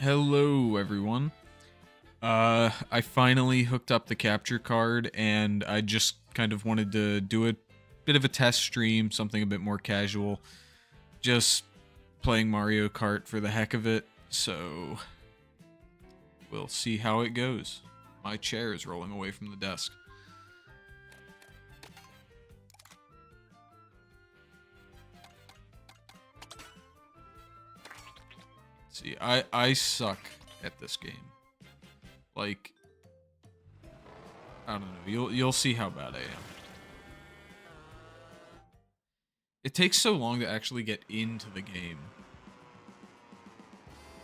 Hello, everyone. I finally hooked up the capture card, and I just kind of wanted to do a bit of a test stream, something a bit more casual, just playing Mario Kart for the heck of it. So we'll see how it goes. My chair is rolling away from the desk. See, I suck at this game. Like, I don't know. You'll see how bad I am. It takes so long to actually get into the game.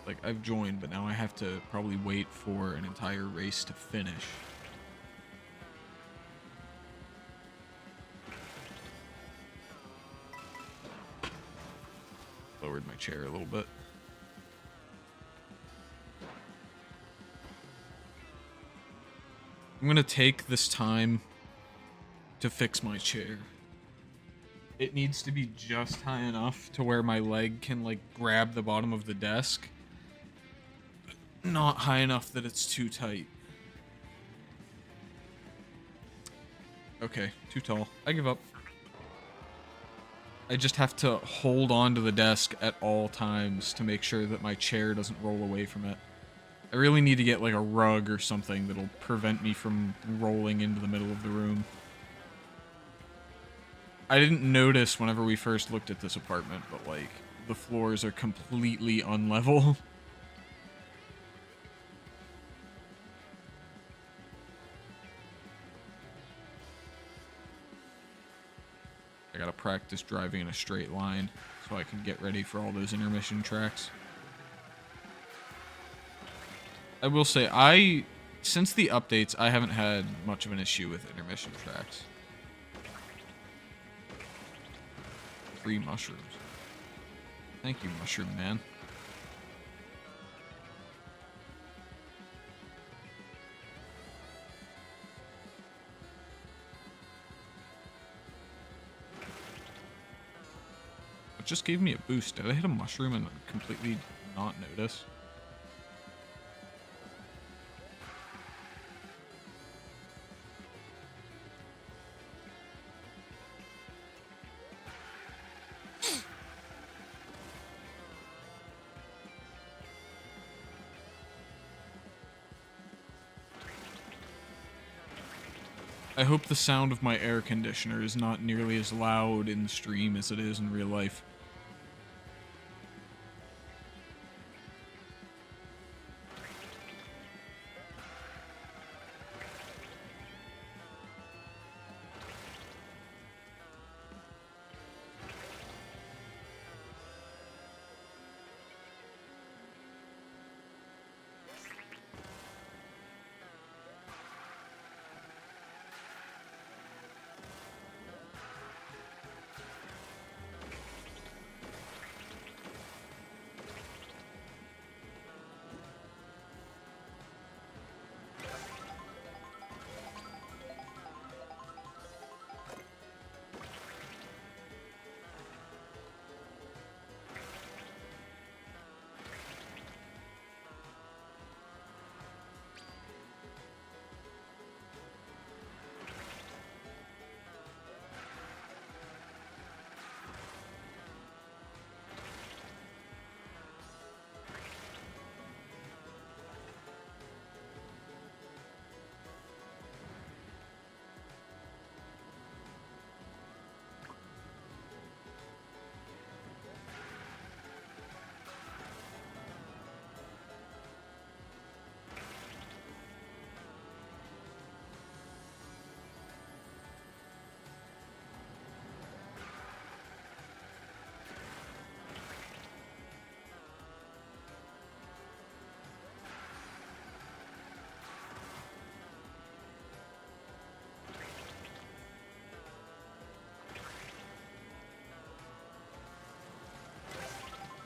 Like, I've joined, but now I have to probably wait for an entire race to finish. Lowered my chair a little bit. I'm gonna take this time to fix my chair. It needs to be just high enough to where my leg can, like, grab the bottom of the desk. Not high enough that it's too tight. Okay, too tall. I give up. I just have to hold on to the desk at all times to make sure that my chair doesn't roll away from it. I really need to get, like, a rug or something that'll prevent me from rolling into the middle of the room. I didn't notice whenever we first looked at this apartment, but, like, the floors are completely unlevel. I gotta practice driving in a straight line so I can get ready for all those intermission tracks. I will say, since the updates, I haven't had much of an issue with intermission tracks. 3 mushrooms. Thank you, Mushroom Man. It just gave me a boost. Did I hit a mushroom and completely not notice? I hope the sound of my air conditioner is not nearly as loud in the stream as it is in real life.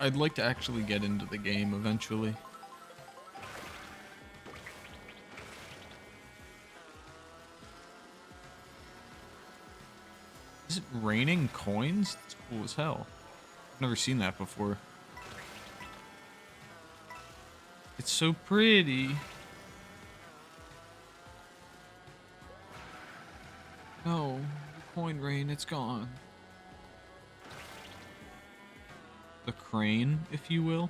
I'd like to actually get into the game eventually. Is it raining coins? That's cool as hell. I've never seen that before. It's so pretty. No, the coin rain, it's gone. The crane, if you will.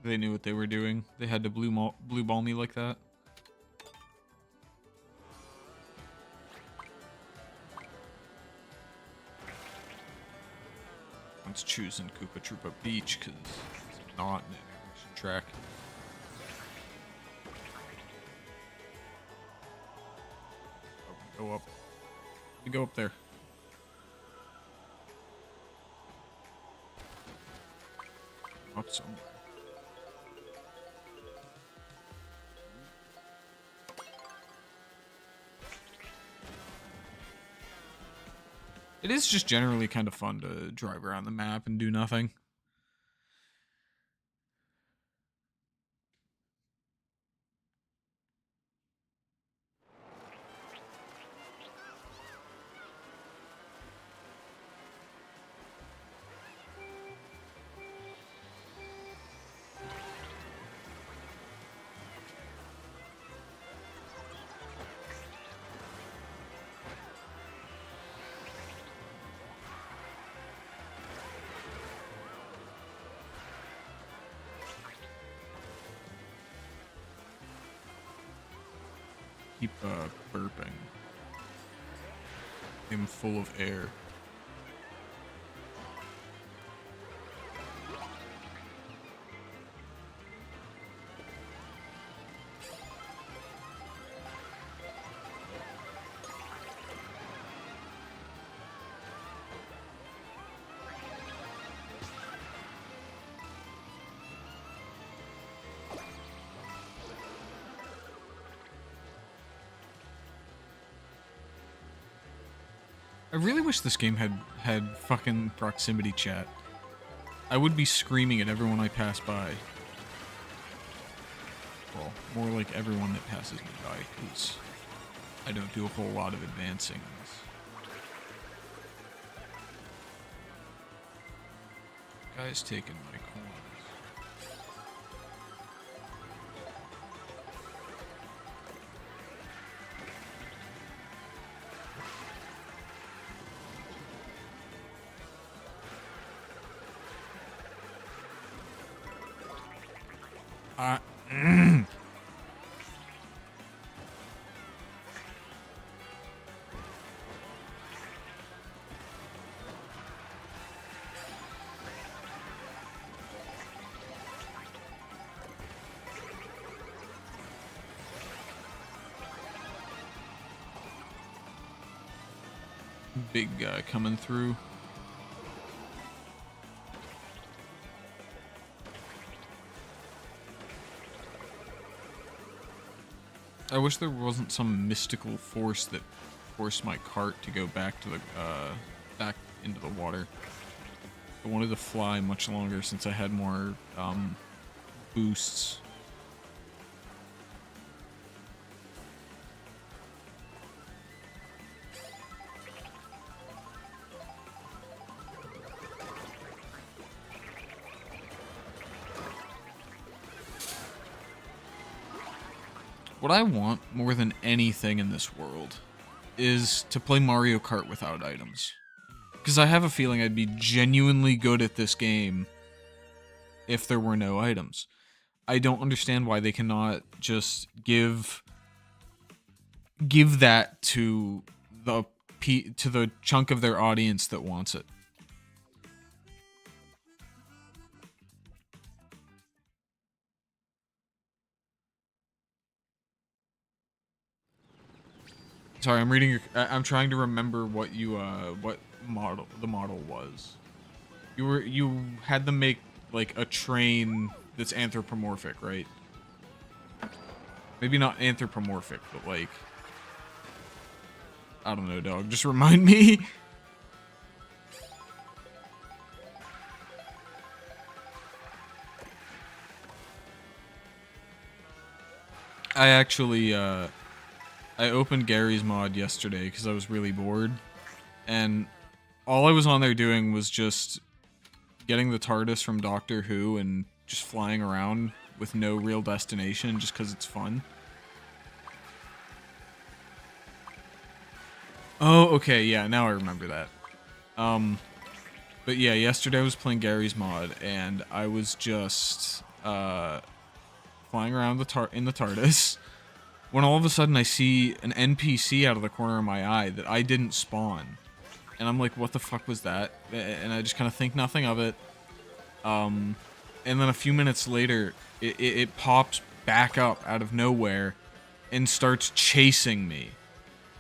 They knew what they were doing. They had to blue ball me like that. I'm choosing Koopa Troopa Beach because it's not an interaction track. Oh, go up. We go up there. Up somewhere. It is just generally kind of fun to drive around the map and do nothing. Keep burping. I'm full of air. I really wish this game had fucking proximity chat. I would be screaming at everyone I pass by. Well, more like everyone that passes me by, because I don't do a whole lot of advancing in this. Guy's taking my coins. Big guy coming through. I wish there wasn't some mystical force that forced my cart to go back to the back into the water. I wanted to fly much longer since I had more boosts. What I want more than anything in this world is to play Mario Kart without items. Because I have a feeling I'd be genuinely good at this game if there were no items. I don't understand why they cannot just give that to the chunk of their audience that wants it. Sorry, I'm reading your. I'm trying to remember what you what model the model was. You had them make like a train that's anthropomorphic, right? Maybe not anthropomorphic, but like I don't know, dog. Just remind me. I actually I opened Gary's mod yesterday because I was really bored, and all I was on there doing was just getting the TARDIS from Doctor Who and just flying around with no real destination just because it's fun. Oh, okay, yeah, now I remember that. But yeah, yesterday I was playing Gary's mod, and I was just, flying around in the TARDIS, when all of a sudden I see an NPC out of the corner of my eye that I didn't spawn. And I'm like, what the fuck was that? And I just kind of think nothing of it. And then a few minutes later, it pops back up out of nowhere and starts chasing me.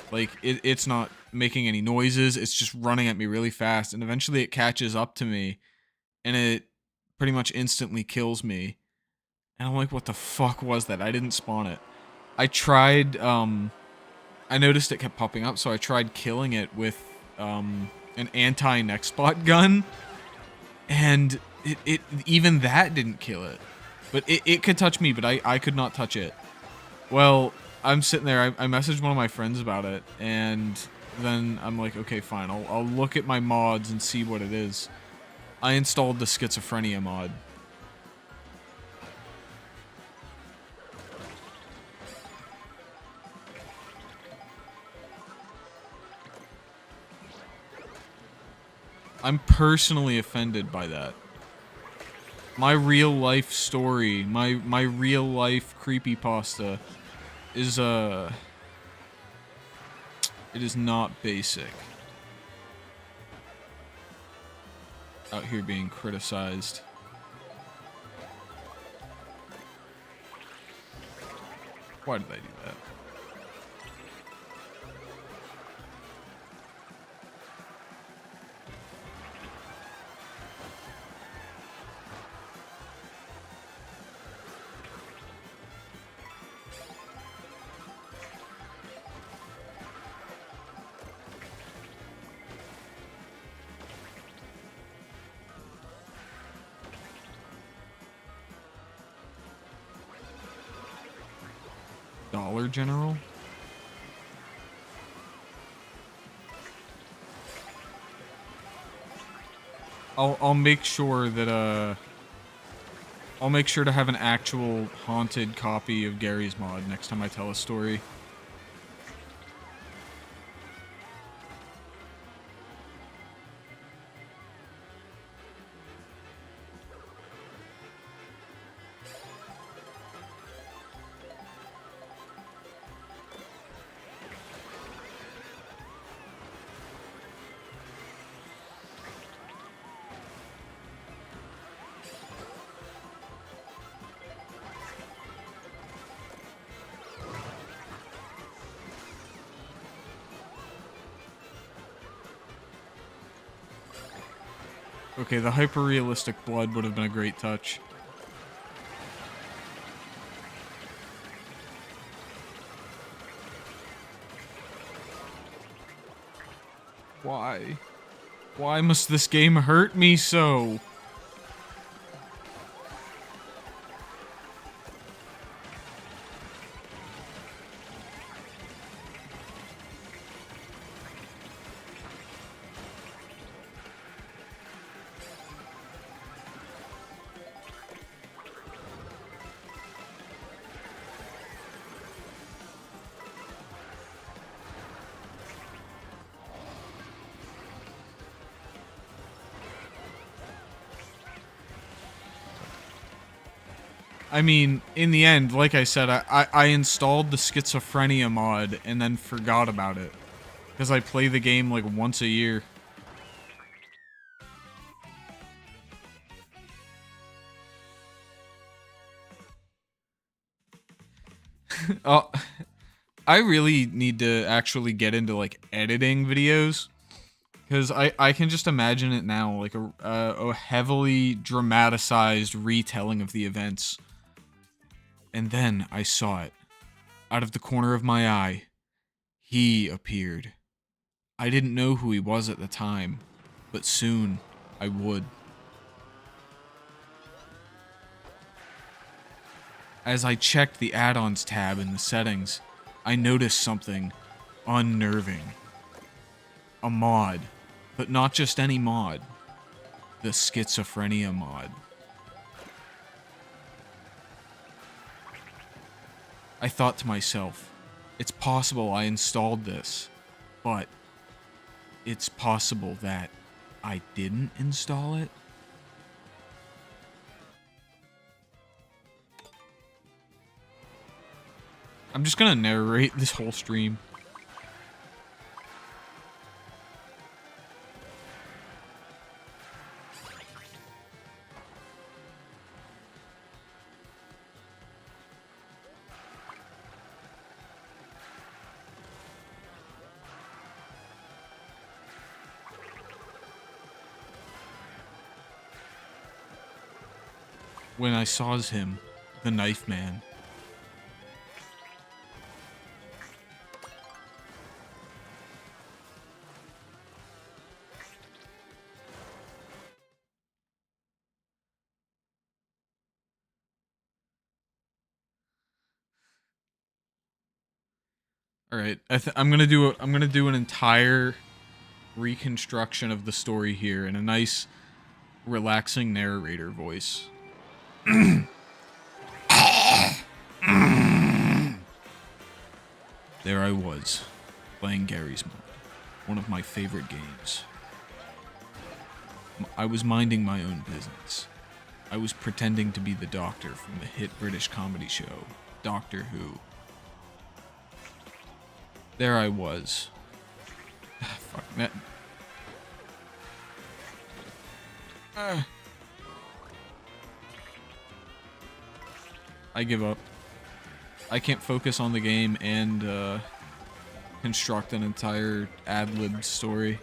Like, it's not making any noises, it's just running at me really fast, and eventually it catches up to me, and it pretty much instantly kills me. And I'm like, what the fuck was that? I didn't spawn it. I tried, I noticed it kept popping up, so I tried killing it with, an anti-neck spot gun, and it even that didn't kill it. But it could touch me, but I could not touch it. Well, I'm sitting there, I messaged one of my friends about it, and then I'm like, okay, fine, I'll look at my mods and see what it is. I installed the schizophrenia mod. I'm personally offended by that. My real life story, my real life creepypasta is it is not basic. Out here being criticized. Why did I do that? Dollar General? I'll make sure that I'll make sure to have an actual haunted copy of Gary's mod next time I tell a story. Okay, the hyper-realistic blood would have been a great touch. Why? Why must this game hurt me so? I mean, in the end, like I said, I installed the schizophrenia mod and then forgot about it. Because I play the game like once a year. Oh, I really need to actually get into like editing videos, because I can just imagine it now, like a heavily dramatized retelling of the events. And then I saw it. Out of the corner of my eye, he appeared. I didn't know who he was at the time, but soon I would. As I checked the add-ons tab in the settings, I noticed something unnerving. A mod, but not just any mod. The schizophrenia mod. I thought to myself, it's possible I installed this, but it's possible that I didn't install it? I'm just gonna narrate this whole stream. When I saw him, the knife man. All right, I'm gonna do an entire reconstruction of the story here in a nice, relaxing narrator voice. There I was, playing Garry's Mod, one of my favorite games. I was minding my own business. I was pretending to be the Doctor from the hit British comedy show, Doctor Who. There I was. Fuck, man. I give up. I can't focus on the game and construct an entire ad-lib story.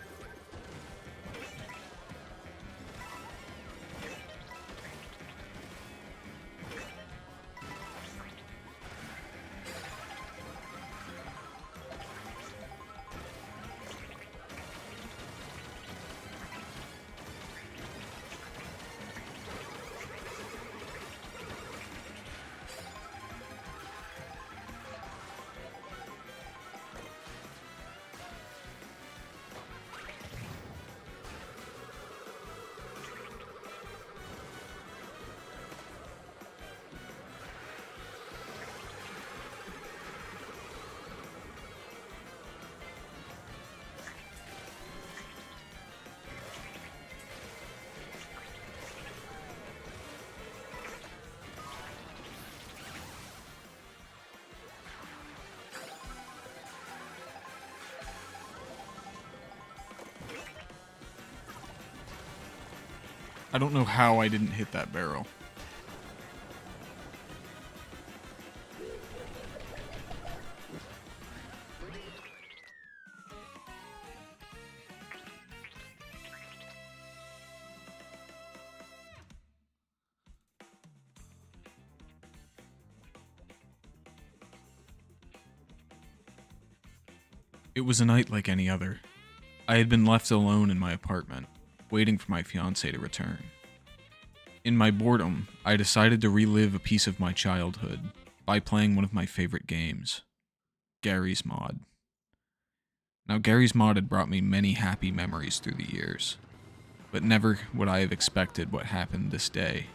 I don't know how I didn't hit that barrel. It was a night like any other. I had been left alone in my apartment, waiting for my fiancée to return. In my boredom, I decided to relive a piece of my childhood by playing one of my favorite games, Garry's Mod. Now, Garry's Mod had brought me many happy memories through the years, but never would I have expected what happened this day.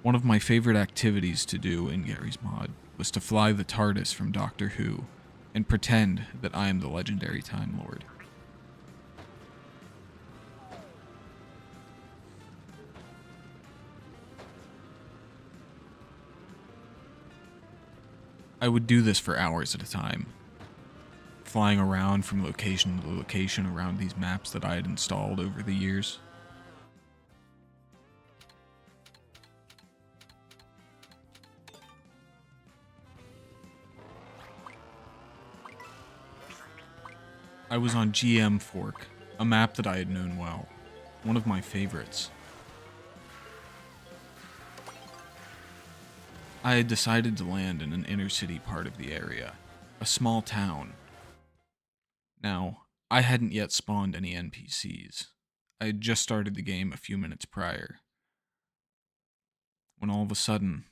One of my favorite activities to do in Garry's Mod was to fly the TARDIS from Doctor Who and pretend that I am the legendary Time Lord. I would do this for hours at a time, flying around from location to location around these maps that I had installed over the years. I was on GM Fork, a map that I had known well, one of my favorites. I had decided to land in an inner city part of the area, a small town. Now, I hadn't yet spawned any NPCs. I had just started the game a few minutes prior. When all of a sudden,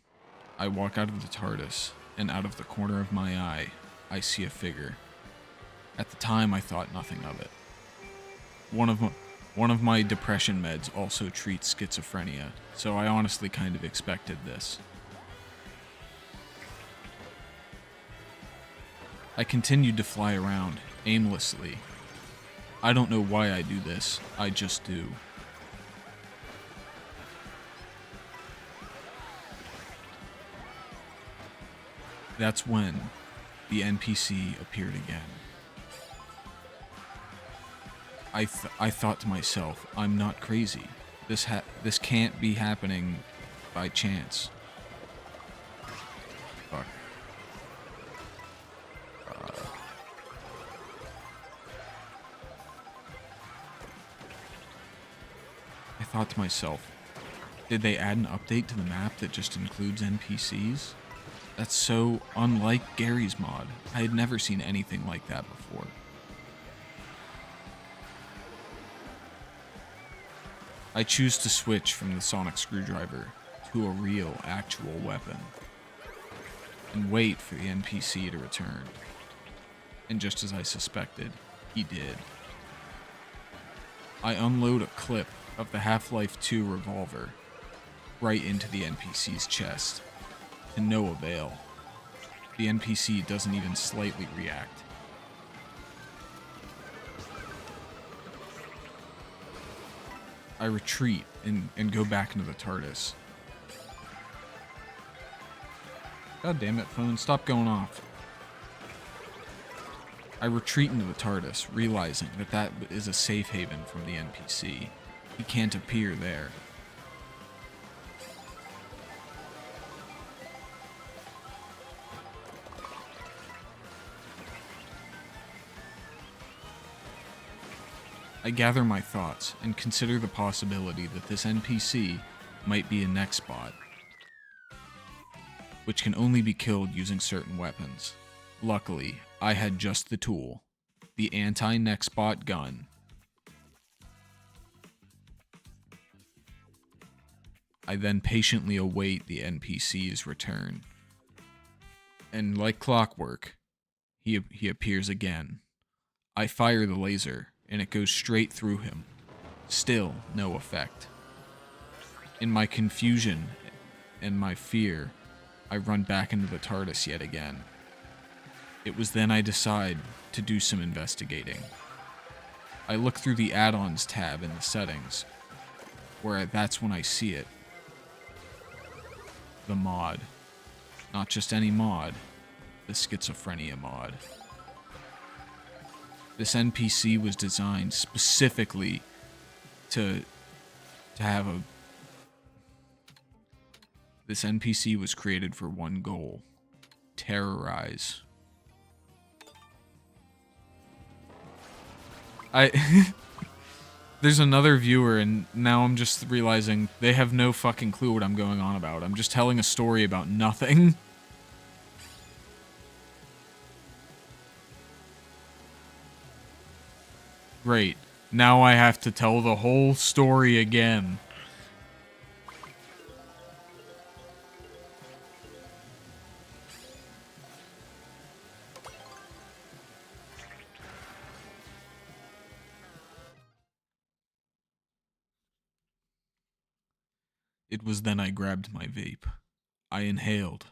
I walk out of the TARDIS, and out of the corner of my eye, I see a figure. At the time, I thought nothing of it. One of my depression meds also treats schizophrenia, so I honestly kind of expected this. I continued to fly around, aimlessly. I don't know why I do this, I just do. That's when the NPC appeared again. I thought to myself, I'm not crazy. This can't be happening by chance. Fuck. I thought to myself, did they add an update to the map that just includes NPCs? That's so unlike Gary's mod. I had never seen anything like that before. I choose to switch from the sonic screwdriver to a real, actual weapon, and wait for the NPC to return. And just as I suspected, he did. I unload a clip of the Half-Life 2 revolver right into the NPC's chest, to no avail. The NPC doesn't even slightly react. I retreat and go back into the TARDIS. God damn it, phone, stop going off. I retreat into the TARDIS, realizing that is a safe haven from the NPC. He can't appear there. I gather my thoughts and consider the possibility that this NPC might be a Nextbot, which can only be killed using certain weapons. Luckily, I had just the tool, the anti-Nextbot gun. I then patiently await the NPC's return. And like clockwork, he appears again. I fire the laser, and it goes straight through him. Still no effect. In my confusion and my fear, I run back into the TARDIS yet again. It was then I decide to do some investigating. I look through the add-ons tab in the settings, where that's when I see it. The mod. Not just any mod, the schizophrenia mod. This NPC was designed specifically to have a... This NPC was created for one goal: terrorize. There's another viewer, and now I'm just realizing they have no fucking clue what I'm going on about. I'm just telling a story about nothing. Great. Now I have to tell the whole story again. It was then I grabbed my vape. I inhaled.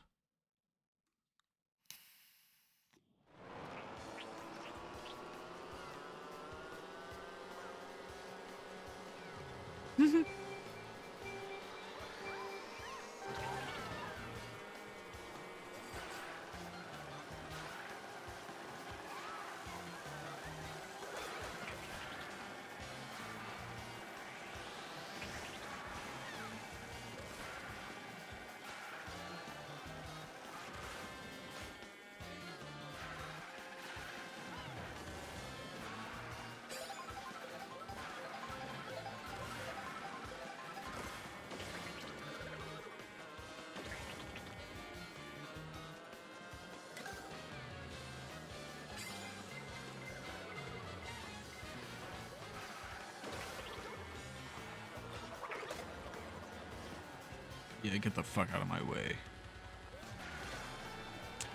Yeah, get the fuck out of my way.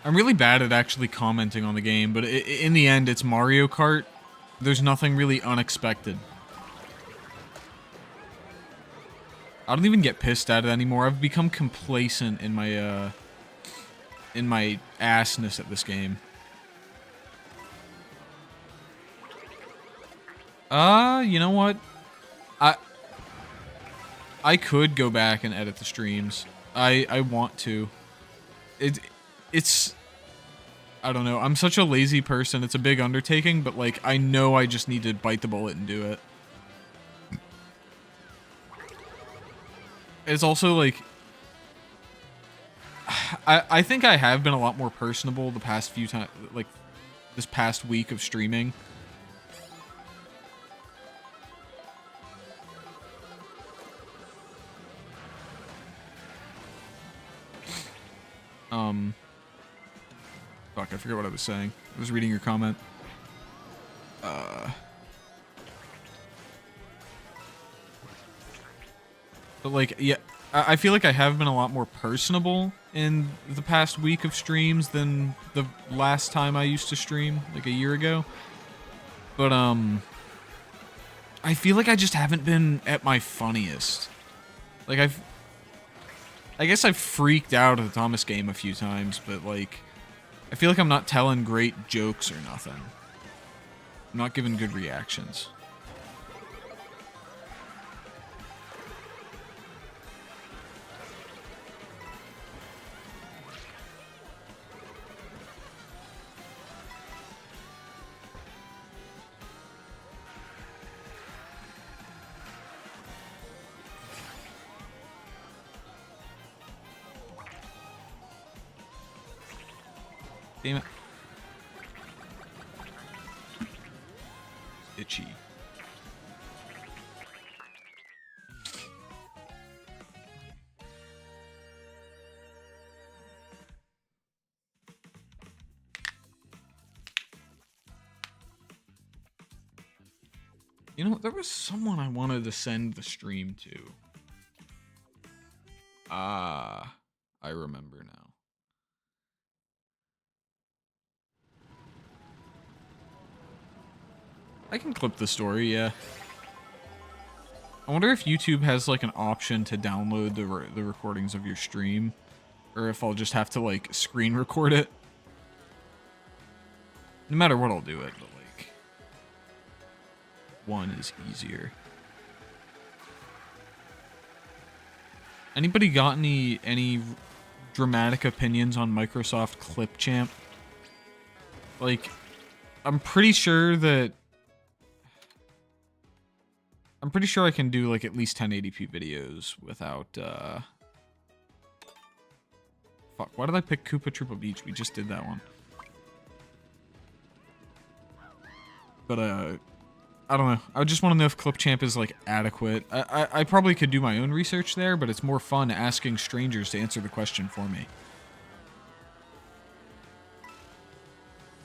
I'm really bad at actually commenting on the game, but in the end, it's Mario Kart. There's nothing really unexpected. I don't even get pissed at it anymore. I've become complacent in my assness at this game. You know what? I could go back and edit the streams. I want to. It's I don't know. I'm such a lazy person. It's a big undertaking, but like I know I just need to bite the bullet and do it. It's also like I think I have been a lot more personable the past few times, like this past week of streaming. Fuck, I forget what I was saying. I was reading your comment. But like, yeah, I feel like I have been a lot more personable in the past week of streams than the last time I used to stream, like a year ago. But, I feel like I just haven't been at my funniest. Like, I guess I've freaked out at the Thomas game a few times, but like, I feel like I'm not telling great jokes or nothing. I'm not giving good reactions. Damn it. Itchy. You know, there was someone I wanted to send the stream to. Ah, I remember now. I can clip the story, yeah. I wonder if YouTube has like an option to download the recordings of your stream, or if I'll just have to like screen record it. No matter what, I'll do it, but like one is easier. Anybody got any dramatic opinions on Microsoft Clipchamp? Like, I'm pretty sure I can do like at least 1080p videos without fuck, why did I pick Koopa Troopa Beach? We just did that one. But I don't know. I just want to know if Clipchamp is like adequate. I probably could do my own research there, but it's more fun asking strangers to answer the question for me.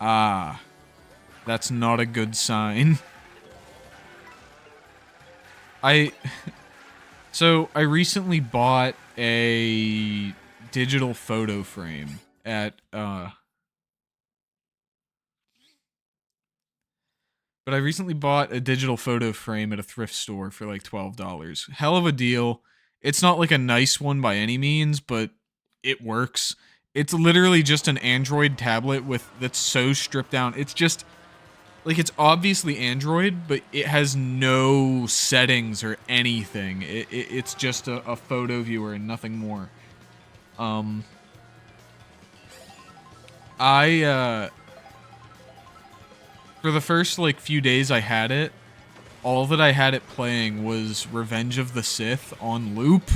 Ah, that's not a good sign. So I recently bought a digital photo frame at but I recently bought a digital photo frame at a thrift store for like $12. Hell of a deal. It's not like a nice one by any means, but it works. It's literally just an Android tablet that's so stripped down. It's just like, it's obviously Android, but it has no settings or anything. It's just a photo viewer and nothing more. For the first, like, few days I had it, all that I had it playing was Revenge of the Sith on loop.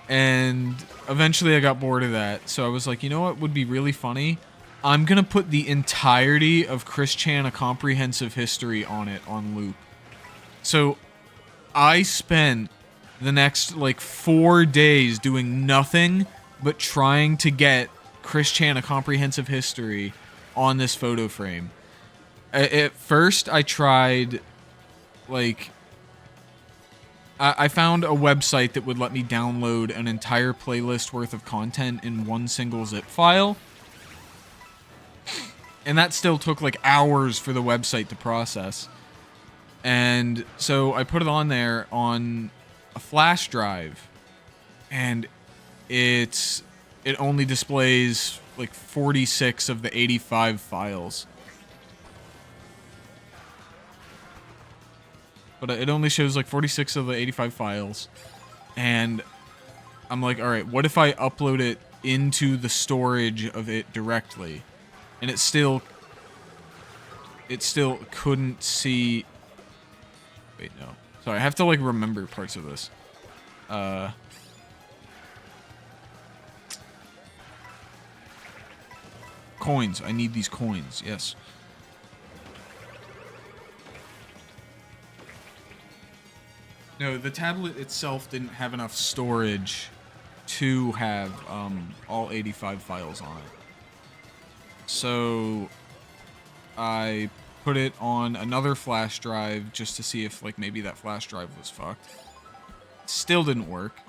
And eventually I got bored of that, so I was like, you know what would be really funny? I'm gonna put the entirety of Chris Chan: A Comprehensive History on it on loop. So I spent the next like 4 days doing nothing but trying to get Chris Chan: A Comprehensive History on this photo frame. At first I tried like I found a website that would let me download an entire playlist worth of content in one single zip file. And that still took like hours for the website to process. And so I put it on there on a flash drive, and it only displays like 46 of the 85 files. But it only shows like 46 of the 85 files. And I'm like, all right, what if I upload it into the storage of it directly? And it still couldn't see. Wait, no. Sorry, I have to like remember parts of this. Coins. I need these coins. Yes. No, the tablet itself didn't have enough storage to have all 85 files on it. So I put it on another flash drive just to see if like maybe that flash drive was fucked. Still didn't work.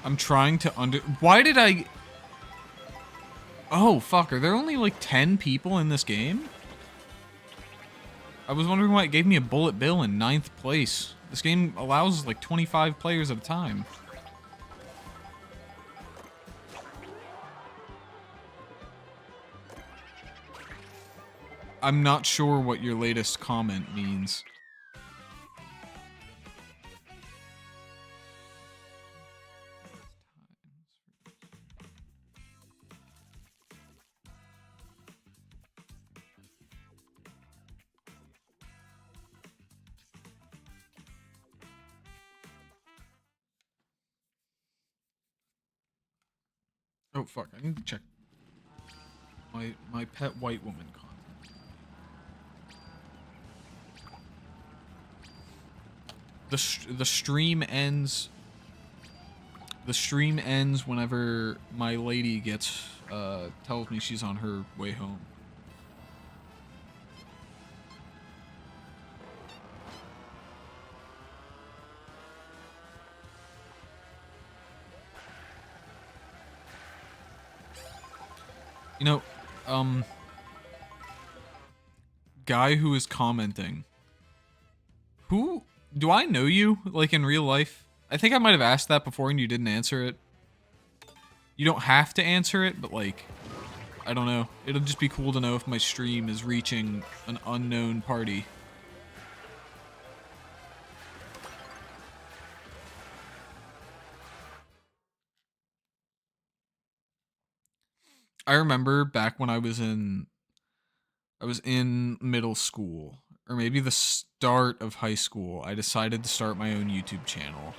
I'm trying to Why did I... Oh, fuck. Are there only like 10 people in this game? I was wondering why it gave me a bullet bill in 9th place. This game allows like 25 players at a time. I'm not sure what your latest comment means. Oh, fuck. I need to check my pet white woman content. The stream ends... The stream ends whenever my lady gets, tells me she's on her way home. You know, guy who is commenting. Who, do I know you, like, in real life? I think I might have asked that before and you didn't answer it. You don't have to answer it, but, like, I don't know. It'll just be cool to know if my stream is reaching an unknown party. I remember back when I was in middle school, or maybe the start of high school, I decided to start my own YouTube channel.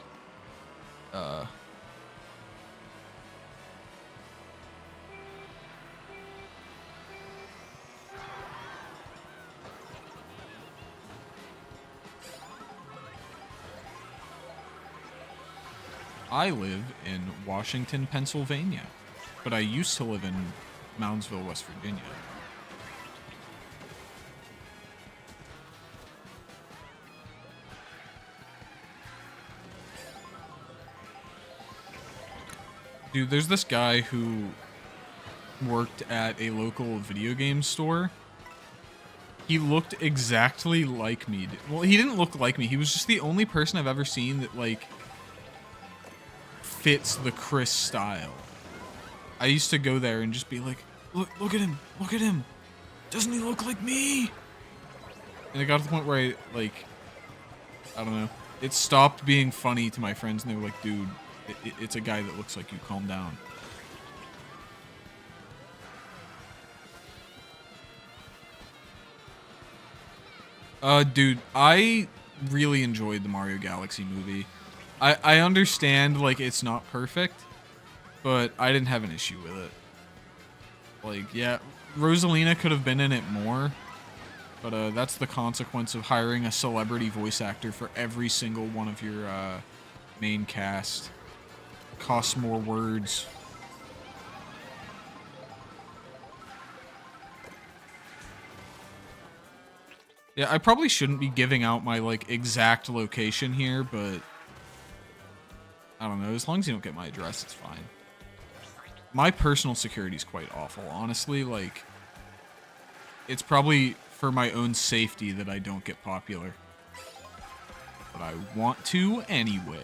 I live in Washington, Pennsylvania, but I used to live in Moundsville, West Virginia. Dude, there's this guy who worked at a local video game store. He looked exactly like me. Well, he didn't look like me. He was just the only person I've ever seen that, like, fits the Chris style. I used to go there and just be like, look at him, look at him. Doesn't he look like me? And it got to the point where I, like, I don't know. It stopped being funny to my friends and they were like, dude, it's a guy that looks like you, calm down. Dude, I really enjoyed the Mario Galaxy movie. I understand, like, it's not perfect, but I didn't have an issue with it. Like, yeah, Rosalina could have been in it more, but that's the consequence of hiring a celebrity voice actor for every single one of your main cast. It costs more words. Yeah, I probably shouldn't be giving out my, like, exact location here, but I don't know. As long as you don't get my address, it's fine. My personal security is quite awful, honestly. Like, it's probably for my own safety that I don't get popular. But I want to anyway.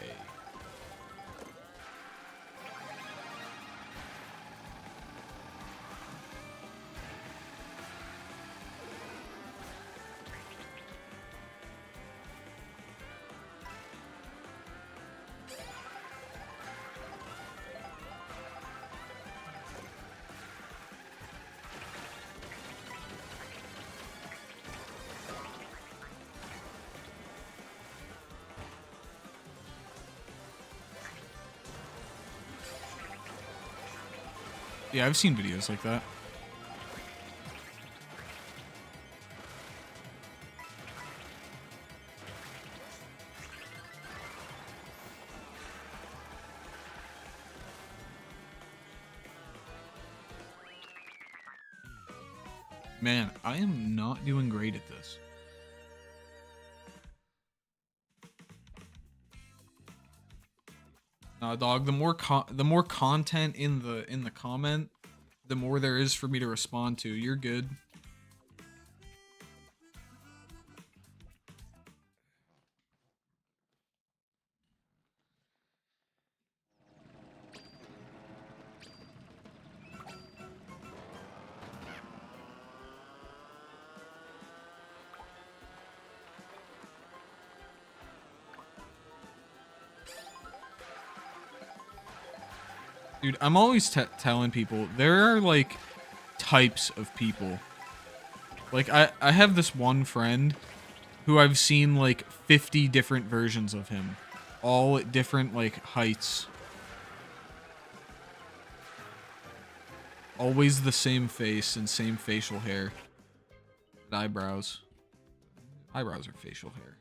Yeah, I've seen videos like that. Man, I am not doing great at this. Dog, the more content in the comment, the more there is for me to respond to. You're good. Dude, I'm always telling people, there are, like, types of people. Like, I have this one friend who I've seen, like, 50 different versions of him. All at different, like, heights. Always the same face and same facial hair. And eyebrows. Eyebrows are facial hair.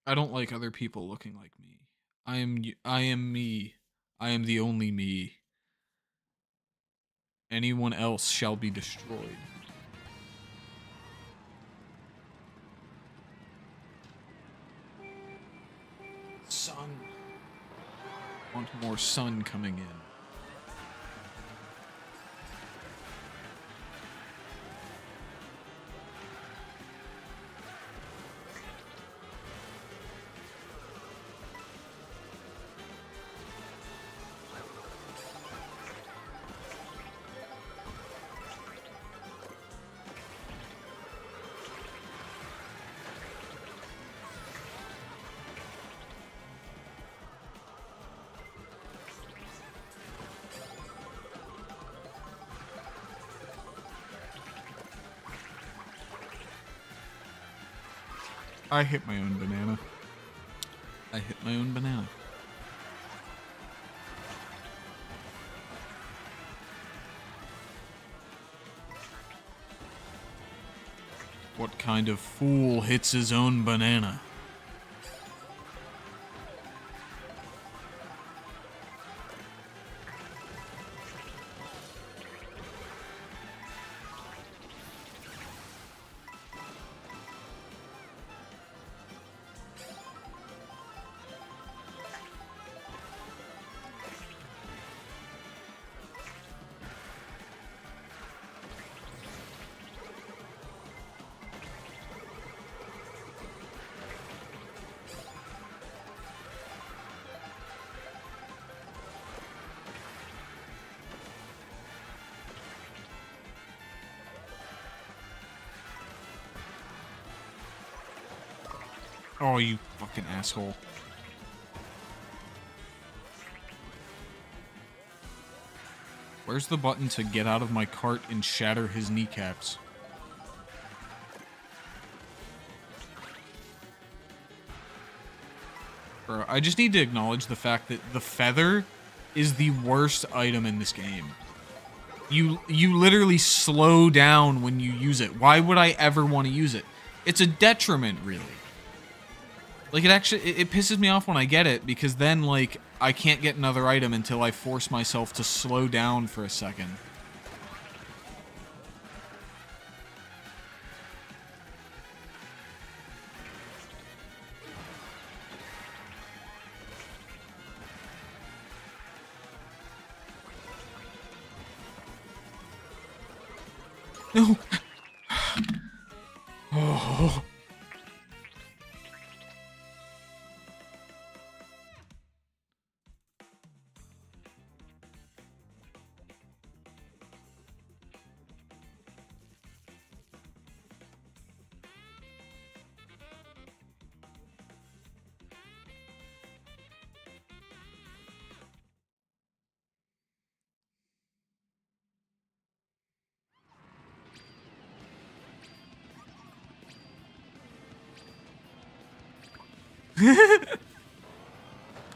I don't like other people looking like me. I am me. I am the only me. Anyone else shall be destroyed. Sun. Want more sun coming in. I hit my own banana. I hit my own banana. What kind of fool hits his own banana? Oh, you fucking asshole. Where's the button to get out of my cart and shatter his kneecaps? Bro, I just need to acknowledge the fact that the feather is the worst item in this game. You literally slow down when you use it. Why would I ever want to use it? It's a detriment, really. Like, it pisses me off when I get it, because then, like, I can't get another item until I force myself to slow down for a second. No! Oh...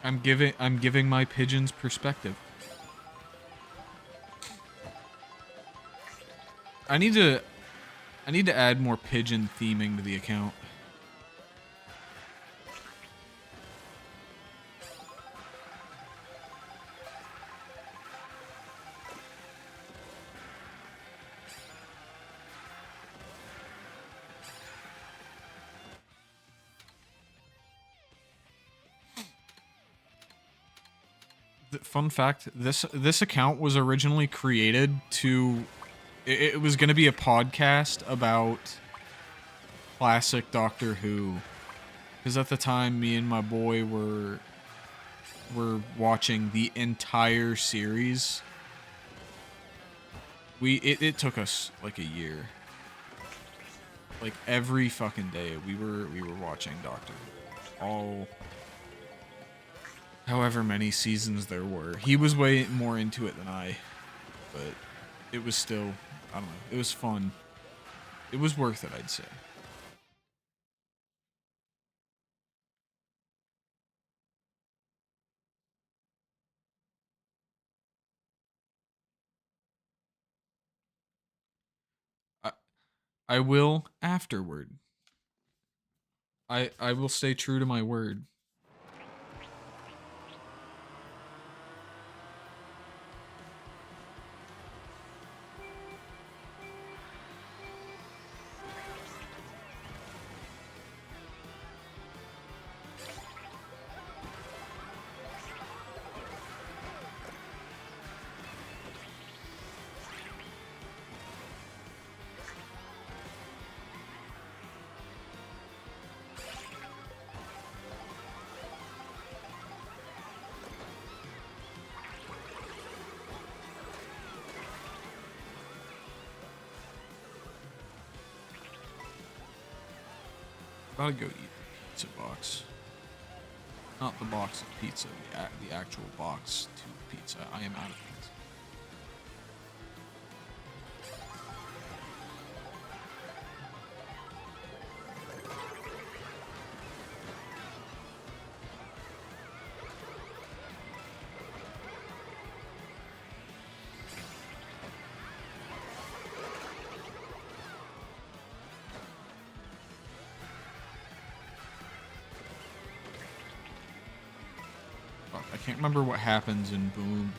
I'm giving my pigeons perspective. I need to add more pigeon theming to the account. Fun fact, this account was originally created to... It was going to be a podcast about classic Doctor Who. Because at the time, me and my boy were watching the entire series. It took us like a year. Like every fucking day we were watching Doctor Who. All... however many seasons there were. He was way more into it than I, but it was still, I don't know, it was fun. It was worth it, I'd say. I, I will afterward. I will stay true to my word. Gotta go eat the pizza box. Not the box of pizza, the actual box to pizza. I am out of pizza. I can't remember what happens in Boom.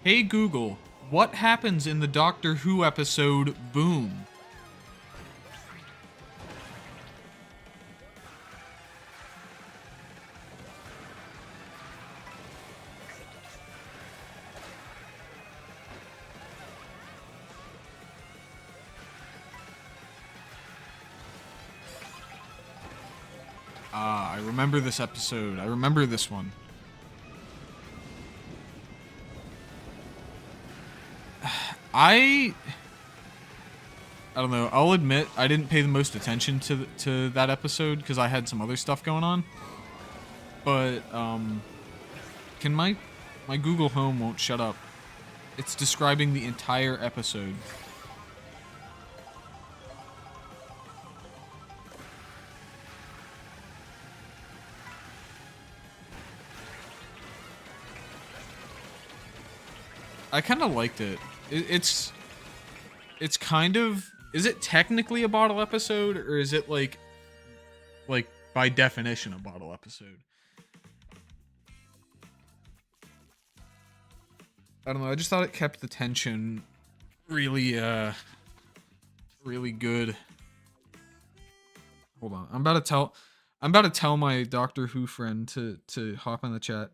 Hey Google, what happens in the Doctor Who episode Boom? Ah, I remember this episode. I remember this one. I don't know. I'll admit I didn't pay the most attention to that episode because I had some other stuff going on. But can my Google Home won't shut up. It's describing the entire episode. I kind of liked it. It's kind of, is it technically a bottle episode, or is it like by definition a bottle episode? I don't know. I just thought it kept the tension really really good. Hold on. I'm about to tell my Doctor Who friend to hop in the chat.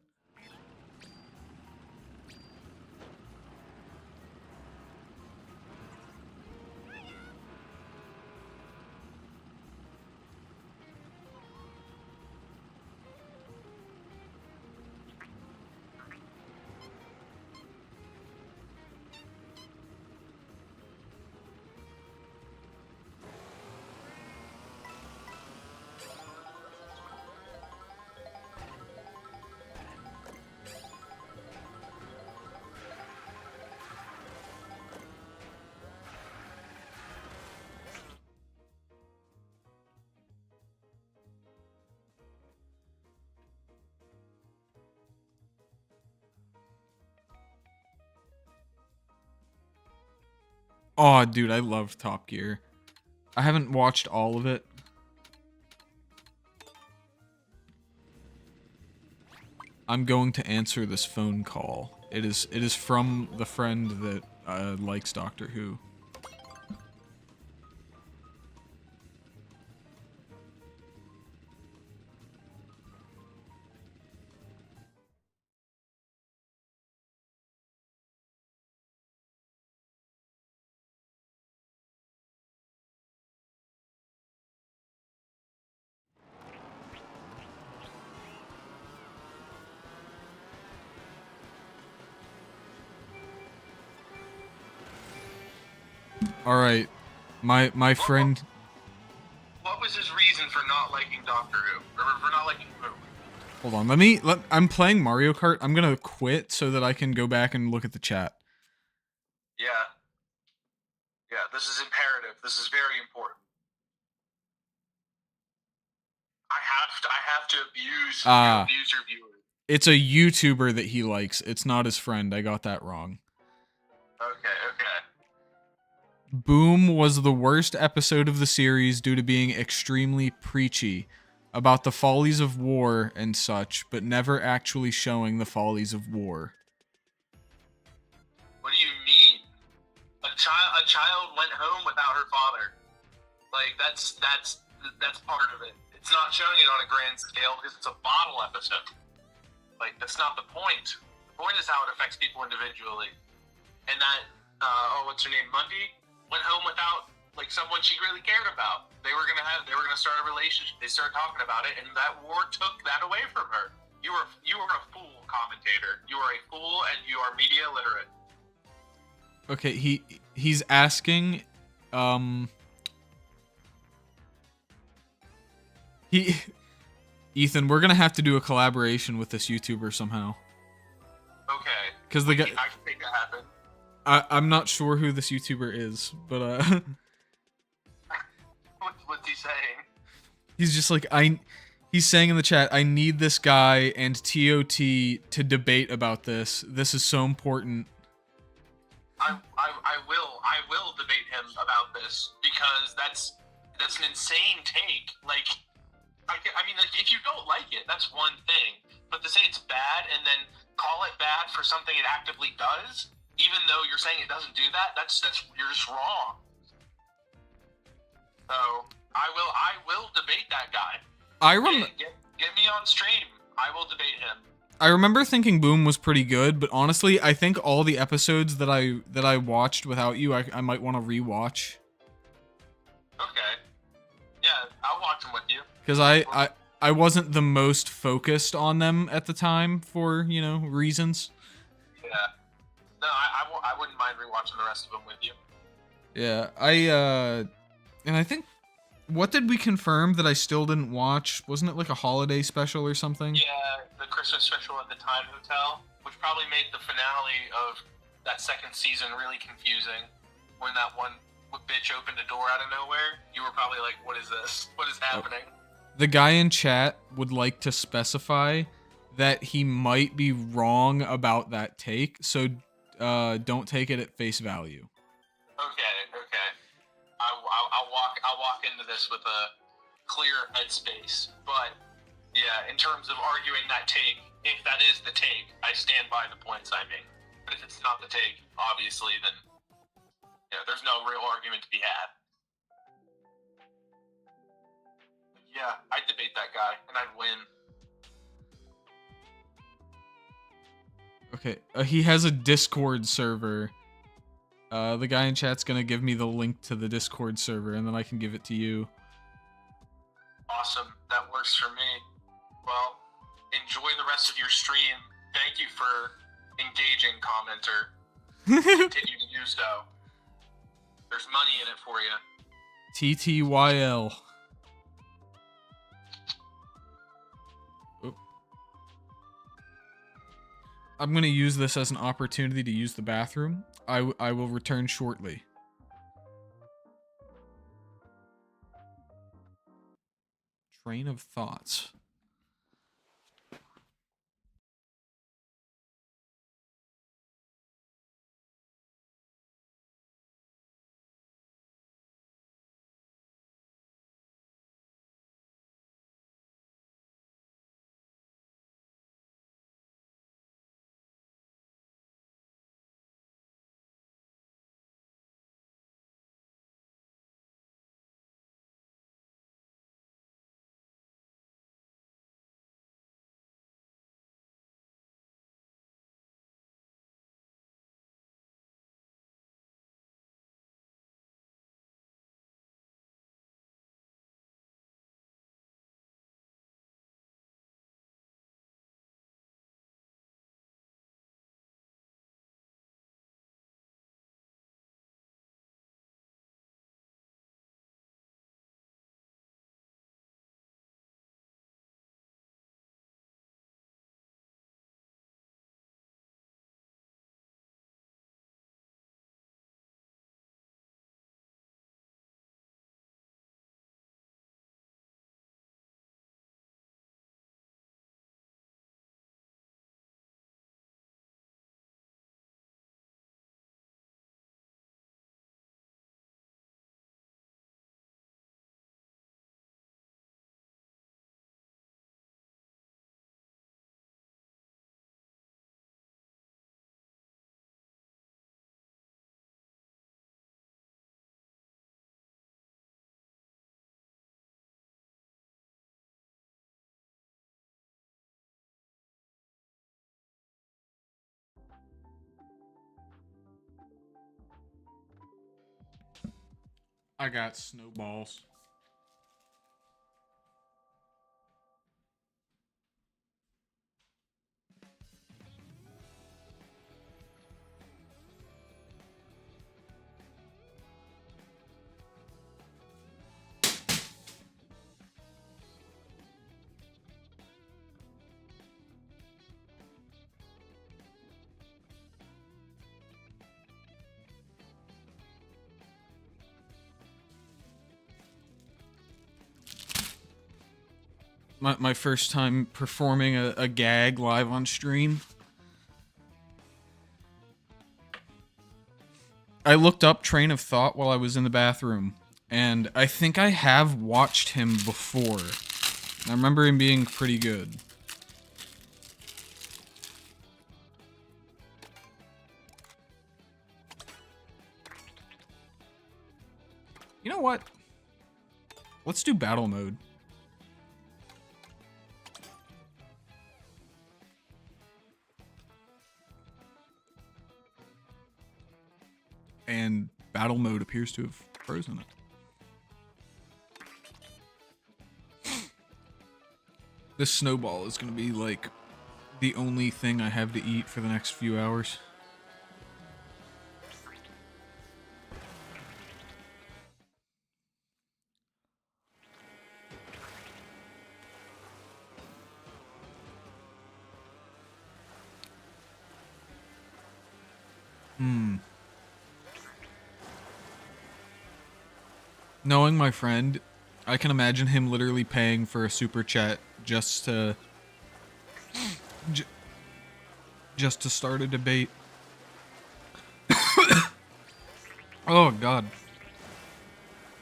Oh, dude, I loved Top Gear. I haven't watched all of it. I'm going to answer this phone call. It is from the friend that likes Doctor Who. All right, my friend. What was his reason for not liking Doctor Who, or for not liking Who? Hold on, I'm playing Mario Kart. I'm gonna quit so that I can go back and look at the chat. Yeah. Yeah, this is imperative. This is very important. I have to abuse your viewers. It's a YouTuber that he likes. It's not his friend. I got that wrong. Okay. Boom was the worst episode of the series due to being extremely preachy about the follies of war and such, but never actually showing the follies of war. What do you mean? A child went home without her father. Like that's part of it. It's not showing it on a grand scale because it's a bottle episode. Like that's not the point. The point is how it affects people individually. And that what's her name, Mundy, went home without like someone she really cared about. They were gonna start a relationship. They started talking about it, and that war took that away from her. You were a fool, commentator. You are a fool, and you are media illiterate. Okay, he's asking, Ethan, we're gonna have to do a collaboration with this YouTuber somehow. Okay. Because the guy, I can make that happen. I'm not sure who this YouTuber is, but What's he saying? He's just like he's saying in the chat, I need this guy and TOT to debate about this. This is so important. I will debate him about this because that's an insane take. Like, I mean, like, if you don't like it, that's one thing. But to say it's bad and then call it bad for something it actively does, even though you're saying it doesn't do that, that's you're just wrong. So I will debate that guy. Get me on stream. I will debate him. I remember thinking Boom was pretty good, but honestly, I think all the episodes that I watched without you, I might want to rewatch. Okay. Yeah, I'll watch them with you. Because I wasn't the most focused on them at the time for, you know, reasons. Yeah. No, I wouldn't mind rewatching the rest of them with you. Yeah, and I think, what did we confirm that I still didn't watch? Wasn't it like a holiday special or something? Yeah, the Christmas special at the Time Hotel, which probably made the finale of that second season really confusing. When that one bitch opened a door out of nowhere, you were probably like, what is this? What is happening? The guy in chat would like to specify that he might be wrong about that take, so don't take it at face value. Okay. I'll walk into this with a clear headspace. But yeah, in terms of arguing that take, if that is the take, I stand by the points I make. But if it's not the take, obviously, then there's no real argument to be had. Yeah, I'd debate that guy, and I'd win. Okay, he has a Discord server. The guy in chat's gonna give me the link to the Discord server, and then I can give it to you. Awesome, that works for me. Well, enjoy the rest of your stream. Thank you for engaging, commenter. Continue to do so. There's money in it for you. TTYL. Oop. I'm gonna use this as an opportunity to use the bathroom. I will return shortly. Train of thoughts. I got snowballs. My first time performing a gag live on stream. I looked up Train of Thought while I was in the bathroom, and I think I have watched him before. I remember him being pretty good. You know what? Let's do battle mode. And battle mode appears to have frozen it. This snowball is gonna be like the only thing I have to eat for the next few hours. Knowing my friend, I can imagine him literally paying for a super chat just to j- just to start a debate. Oh god.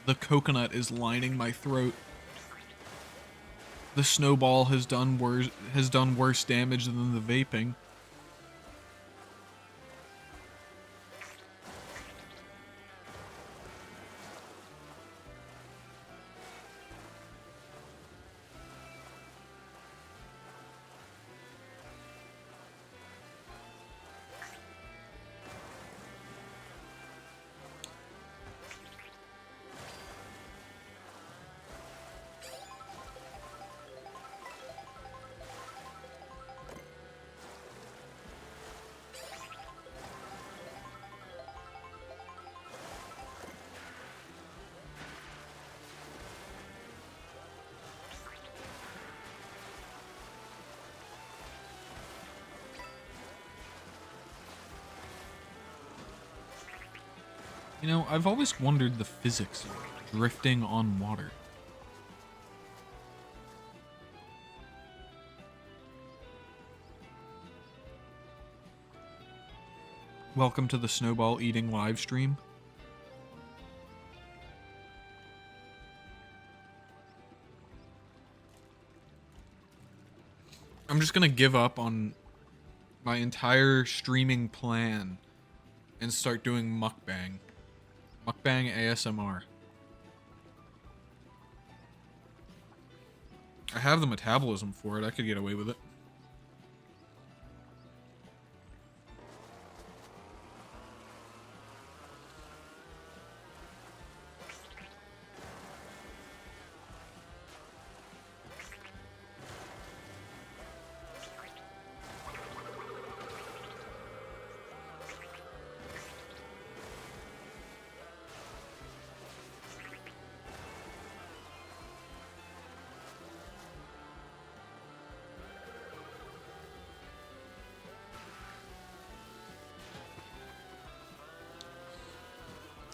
The coconut is lining my throat. The snowball has done worse damage than the vaping. You know, I've always wondered the physics of drifting on water. Welcome to the Snowball Eating live stream. I'm just gonna give up on my entire streaming plan and start doing mukbang. Mukbang ASMR. I have the metabolism for it. I could get away with it.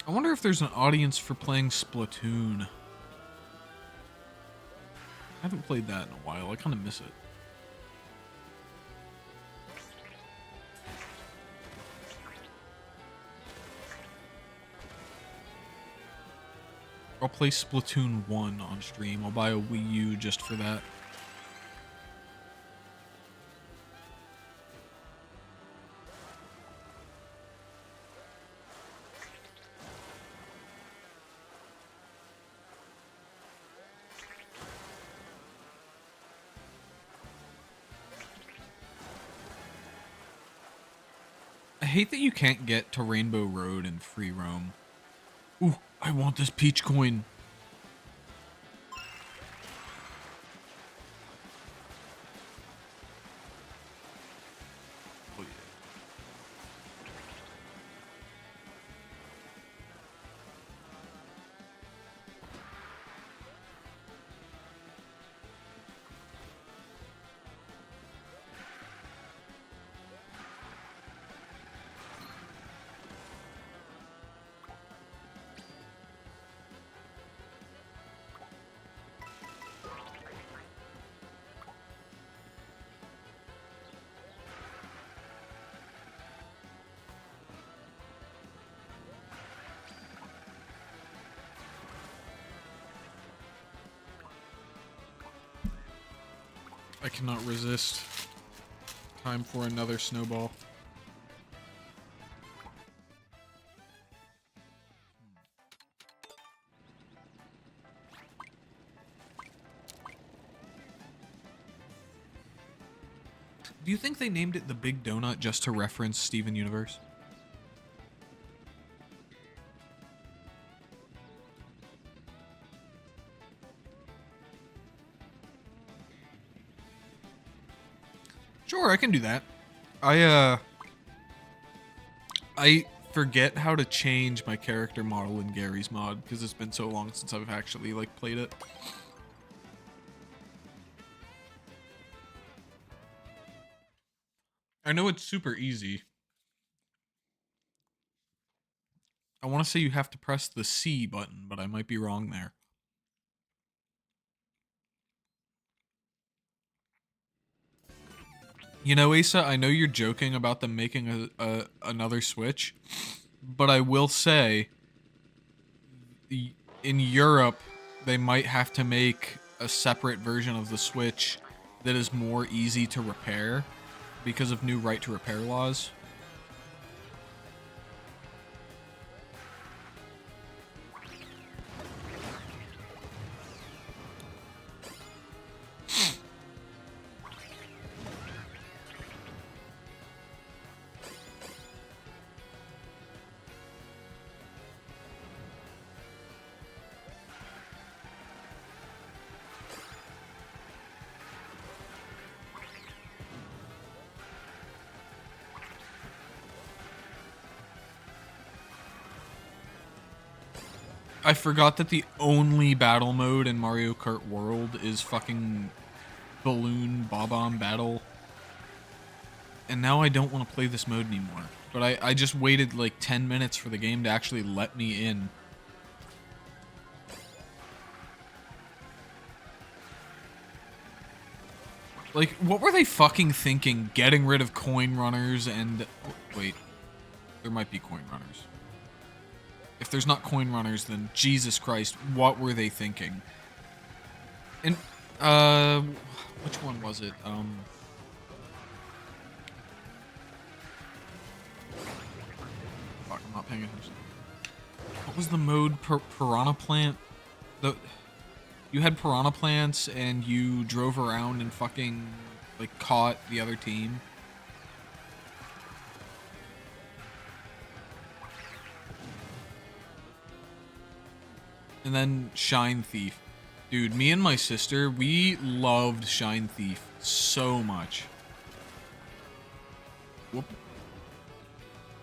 I wonder if there's an audience for playing Splatoon. I haven't played that in a while. I kind of miss it. I'll play Splatoon 1 on stream. I'll buy a Wii U just for that. I hate that you can't get to Rainbow Road in free roam. Ooh, I want this peach coin. Oh, yeah. I cannot resist. Time for another snowball. Do you think they named it the Big Donut just to reference Steven Universe? Sure, I can do that. I forget how to change my character model in Gary's mod because it's been so long since I've actually like played it. I know it's super easy. I want to say you have to press the C button, but I might be wrong there. You know, Asa, I know you're joking about them making another Switch, but I will say, in Europe, they might have to make a separate version of the Switch that is more easy to repair because of new right to repair laws. I forgot that the only battle mode in Mario Kart World is fucking Balloon Bob-omb Battle. And now I don't want to play this mode anymore. But I just waited like 10 minutes for the game to actually let me in. Like, what were they fucking thinking? Getting rid of coin runners and... Wait. There might be coin runners. If there's not coin runners, then Jesus Christ, what were they thinking? And, which one was it? Fuck, I'm not paying attention. What was the mode? Piranha Plant? You had Piranha Plants and you drove around and fucking, like, caught the other team. And then Shine Thief. Dude, me and my sister, we loved Shine Thief so much. Whoop.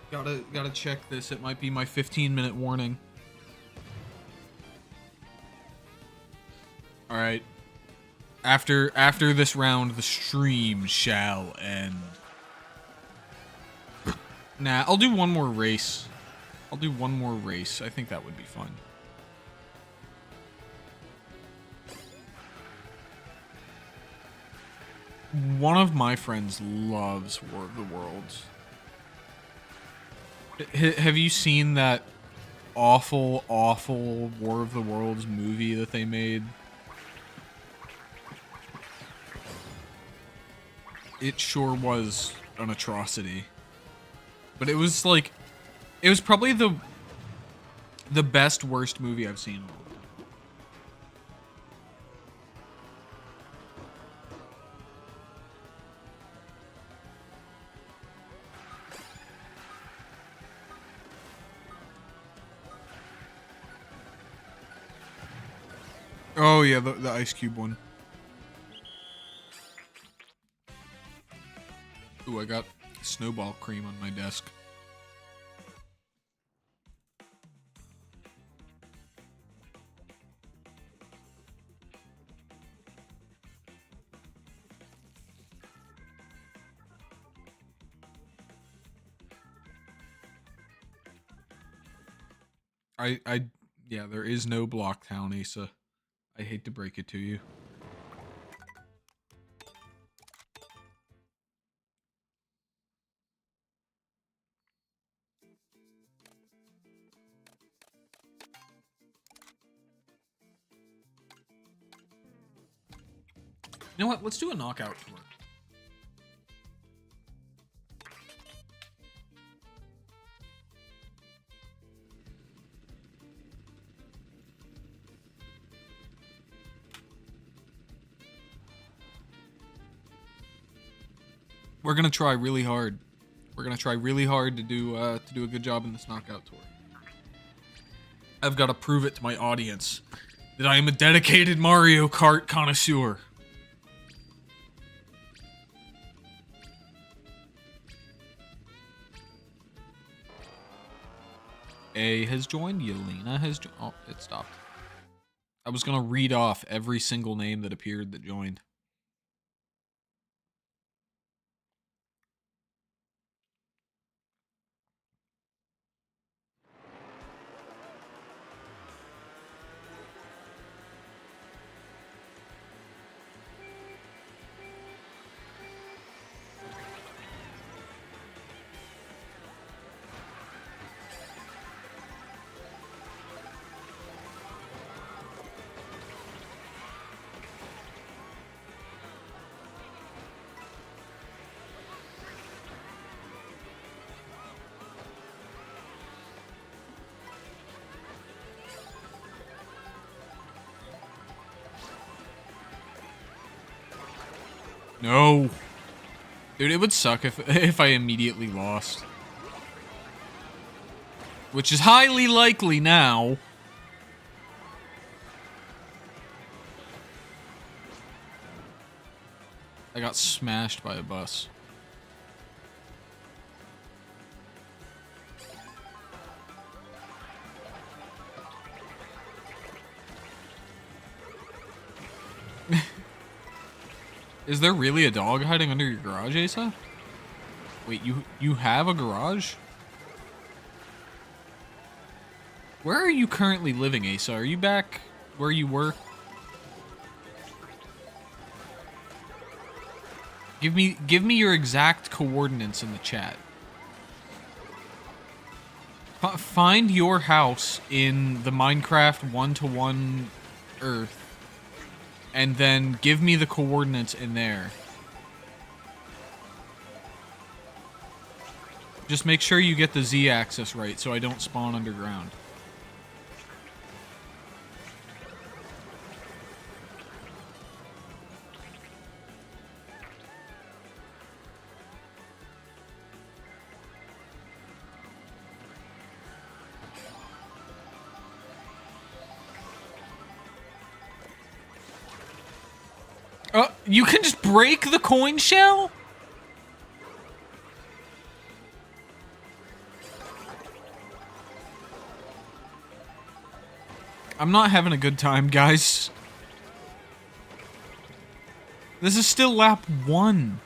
Gotta check this. It might be my 15-minute warning. Alright. After this round, the stream shall end. Nah, I'll do one more race. I think that would be fun. One of my friends loves War of the Worlds. Have you seen that awful, awful War of the Worlds movie that they made? It sure was an atrocity. But it was like... It was probably the best, worst movie I've seen. Oh yeah, the Ice Cube one. Ooh, I got snowball cream on my desk. Yeah, there is no Blocktown, Asa. I hate to break it to you. You know what? Let's do a knockout tour. We're gonna try really hard. We're gonna try really hard to do a good job in this knockout tour. I've got to prove it to my audience that I am a dedicated Mario Kart connoisseur. A has joined. Yelena has joined. Oh, it stopped. I was gonna read off every single name that appeared that joined. No. Dude, it would suck if I immediately lost. Which is highly likely now. I got smashed by a bus. Is there really a dog hiding under your garage, Asa? Wait, you have a garage? Where are you currently living, Asa? Are you back where you were? Give me your exact coordinates in the chat. Find your house in the Minecraft 1-to-1 Earth. And then give me the coordinates in there. Just make sure you get the Z-axis right so I don't spawn underground. You can just break the coin shell? I'm not having a good time, guys. This is still lap 1.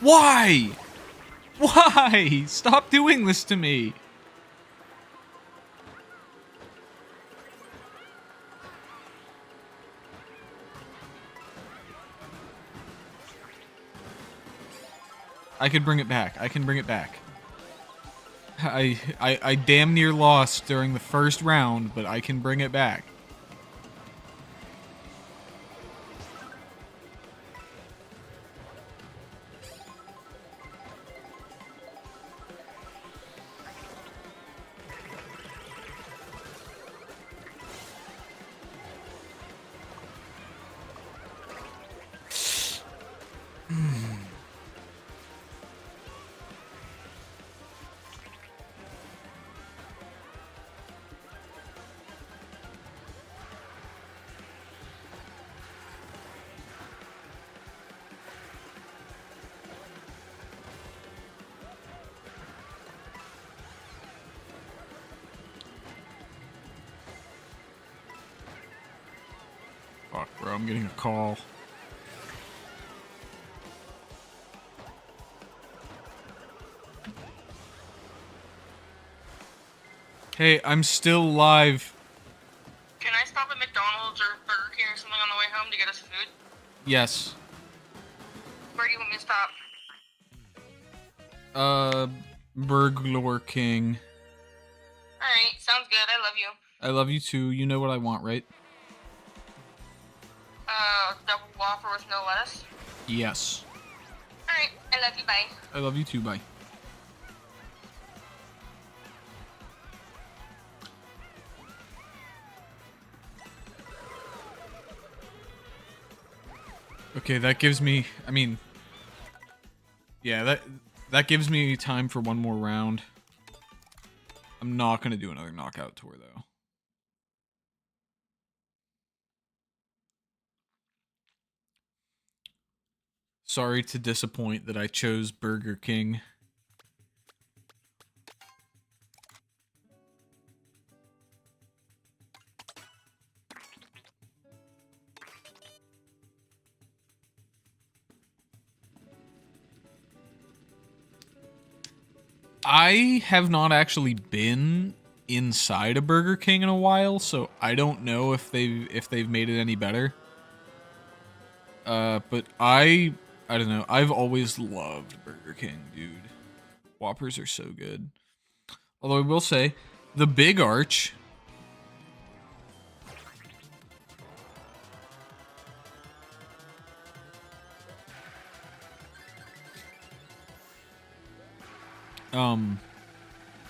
Why? Why? Stop doing this to me. I could bring it back. I can bring it back. I damn near lost during the first round, but I can bring it back. Fuck, bro, I'm getting a call. Hey, I'm still live. Can I stop at McDonald's or Burger King or something on the way home to get us food? Yes. Where do you want me to stop? Burglar King. Alright, sounds good. I love you. I love you too. You know what I want, right? Double waffle with no lettuce? Yes. Alright, I love you, bye. I love you too, bye. Okay, that gives me, I mean, yeah, that gives me time for one more round. I'm not gonna do another knockout tour though. Sorry to disappoint that I chose Burger King. I have not actually been inside a Burger King in a while, so I don't know if they've made it any better. But I don't know. I've always loved Burger King, dude. Whoppers are so good. Although I will say, the Big Arch.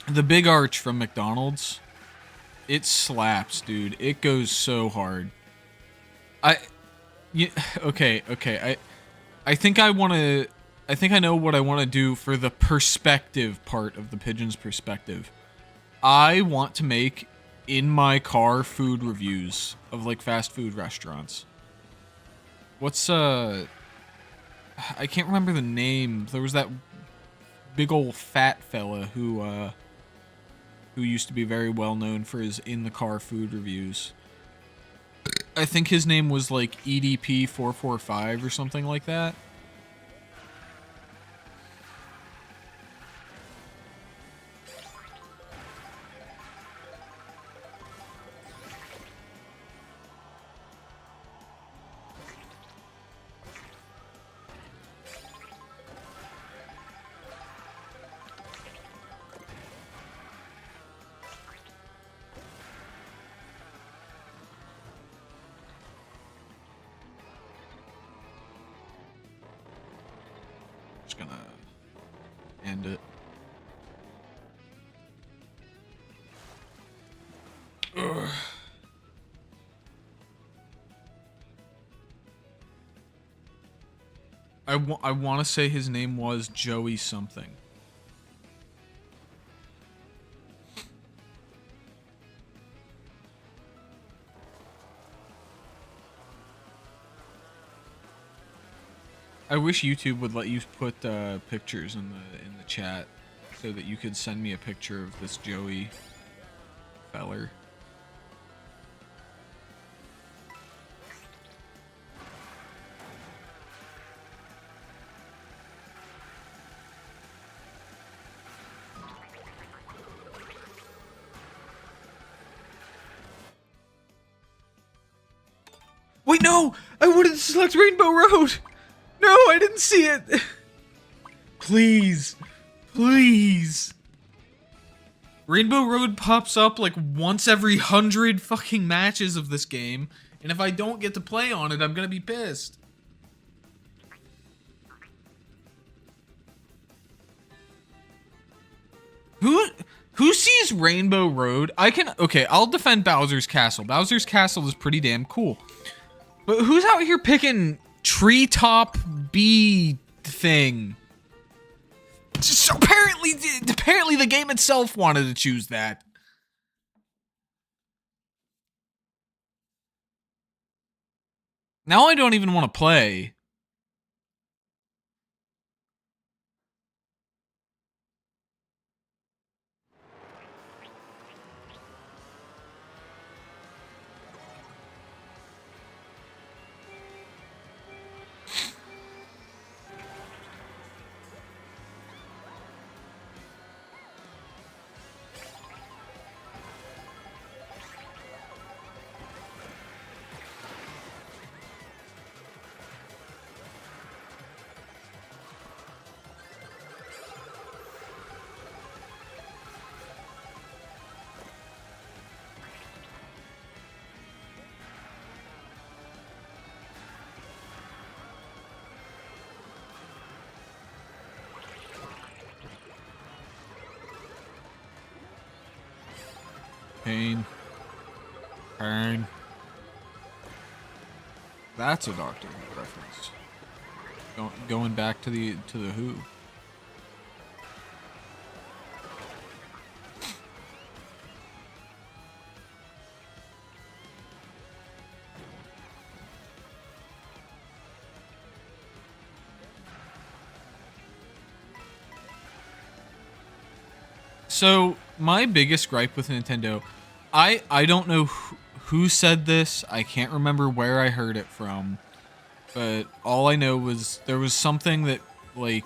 The Big Arch from McDonald's, it slaps, dude. It goes so hard. Okay. I think I know what I want to do for the perspective part of the Pigeon's perspective. I want to make in my car food reviews of like fast food restaurants. What's I can't remember the name. There was that big old fat fella who used to be very well known for his in the car food reviews. I think his name was like EDP 445 or something like that. Just gonna end it. Ugh. I want to say his name was Joey something. I wish YouTube would let you put pictures in the chat so that you could send me a picture of this Joey feller. Wait, no! I wanted to select Rainbow Road! No, I didn't see it! Please. Please. Rainbow Road pops up like once every 100 fucking matches of this game, and if I don't get to play on it, I'm gonna be pissed. Who sees Rainbow Road? Okay, I'll defend Bowser's Castle. Bowser's Castle is pretty damn cool. But who's out here picking Treetop Bee thing? So apparently the game itself wanted to choose that. Now I don't even want to play. Pain. Pain. That's a Doctor Who reference. Going back to the Who. So my biggest gripe with Nintendo, I don't know who said this. I can't remember where I heard it from, but all I know was there was something that had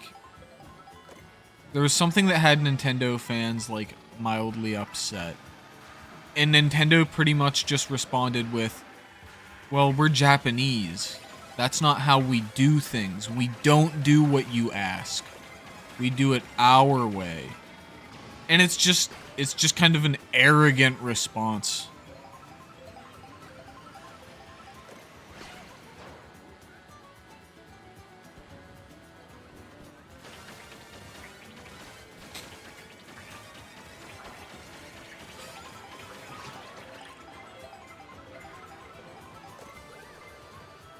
Nintendo fans like mildly upset, and Nintendo pretty much just responded with, "Well, we're Japanese. That's not how we do things. We don't do what you ask. We do it our way." And it's just kind of an arrogant response.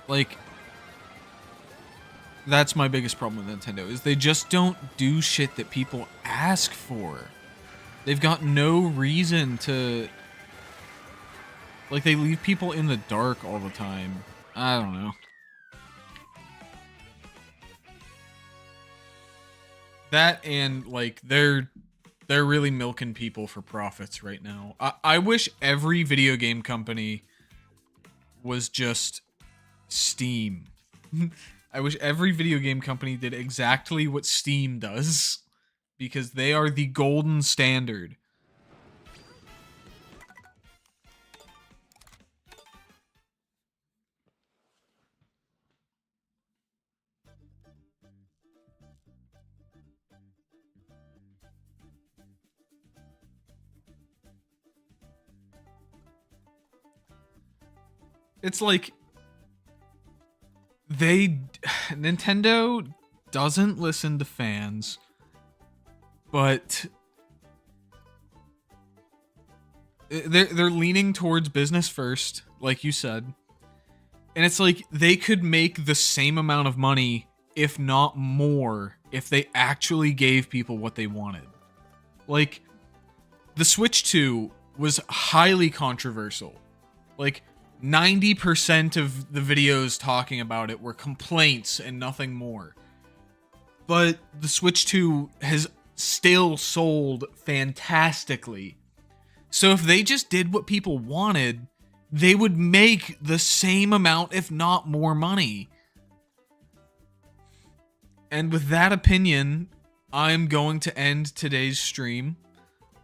Like, that's my biggest problem with Nintendo, is they just don't do shit that people ask for. They've got no reason to... Like, they leave people in the dark all the time. I don't know. That and, like, they're really milking people for profits right now. I wish every video game company was just Steam. I wish every video game company did exactly what Steam does, because they are the golden standard. It's like Nintendo doesn't listen to fans, but they're leaning towards business first, like you said. And it's like they could make the same amount of money, if not more, if they actually gave people what they wanted. Like, the Switch 2 was highly controversial. Like, 90% of the videos talking about it were complaints and nothing more. But the Switch 2 has still sold fantastically. So if they just did what people wanted, they would make the same amount, if not more money. And with that opinion, I'm going to end today's stream.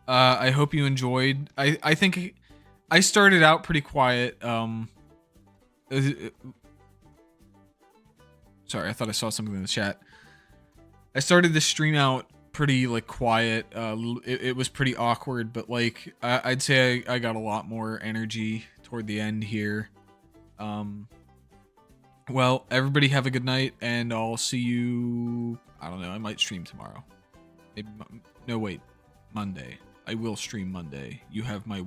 I hope you enjoyed. I think I started out pretty quiet. Sorry, I thought I saw something in the chat. I started this stream out pretty like quiet. It was pretty awkward, but like I'd say I got a lot more energy toward the end here. Well, everybody have a good night, and I'll see you. I don't know. I might stream tomorrow. Maybe, no, wait, Monday. I will stream Monday. You have my